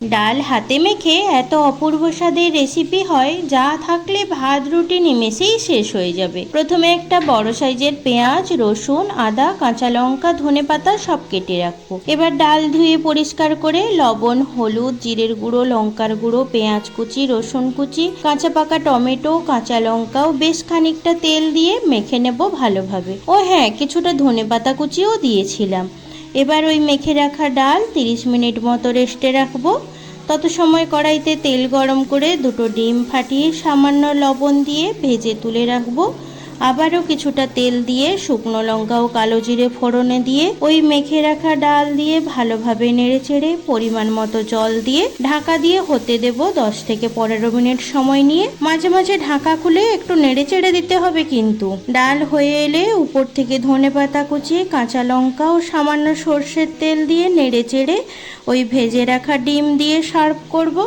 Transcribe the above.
ডাল হাতে মেখে এত অপূর্ব স্বাদের রেসিপি হয়, যা থাকলে ভাত রুটি নিমেষেই শেষ হয়ে যাবে। প্রথমে একটা বড় সাইজের পেঁয়াজ, রসুন, আদা, কাঁচা লঙ্কা, ধনেপাতা সব কেটে রাখবো। এবার ডাল ধুয়ে পরিষ্কার করে লবণ, হলুদ, জিরের গুঁড়ো, লঙ্কার গুঁড়ো, পেঁয়াজ কুচি, রসুন কুচি, কাঁচা পাকা টমেটো, কাঁচা লঙ্কা ও বেশ খানিকটা তেল দিয়ে মেখে নেব ভালোভাবে। ও হ্যাঁ, কিছুটা ধনেপাতা কুচিও দিয়েছিলাম। এবার ওই মেখে রাখা ডাল 30 মিনিট মতো রেস্টে রাখবো। তত সময় কড়াইতে তেল গরম করে দুটো ডিম ফাটিয়ে সামান্য লবণ দিয়ে ভেজে তুলে রাখবো। আবারও কিছুটা তেল দিয়ে শুকনো লঙ্কা ও কালো জিরে ফোড়নে দিয়ে ওই মেখে রাখা ডাল দিয়ে ভালোভাবে নেড়েচেড়ে পরিমাণ মতো জল দিয়ে ঢাকা দিয়ে হতে দেব 10 থেকে 15 মিনিট সময় নিয়ে। মাঝে মাঝে ঢাকা খুলে একটু নেড়েচেড়ে দিতে হবে কিন্তু। ডাল হয়ে এলে উপর থেকে ধনেপাতা কুচিয়ে, কাঁচা লঙ্কা ও সামান্য সর্ষের তেল দিয়ে নেড়েচেড়ে ওই ভেজে রাখা ডিম দিয়ে সার্ভ করব।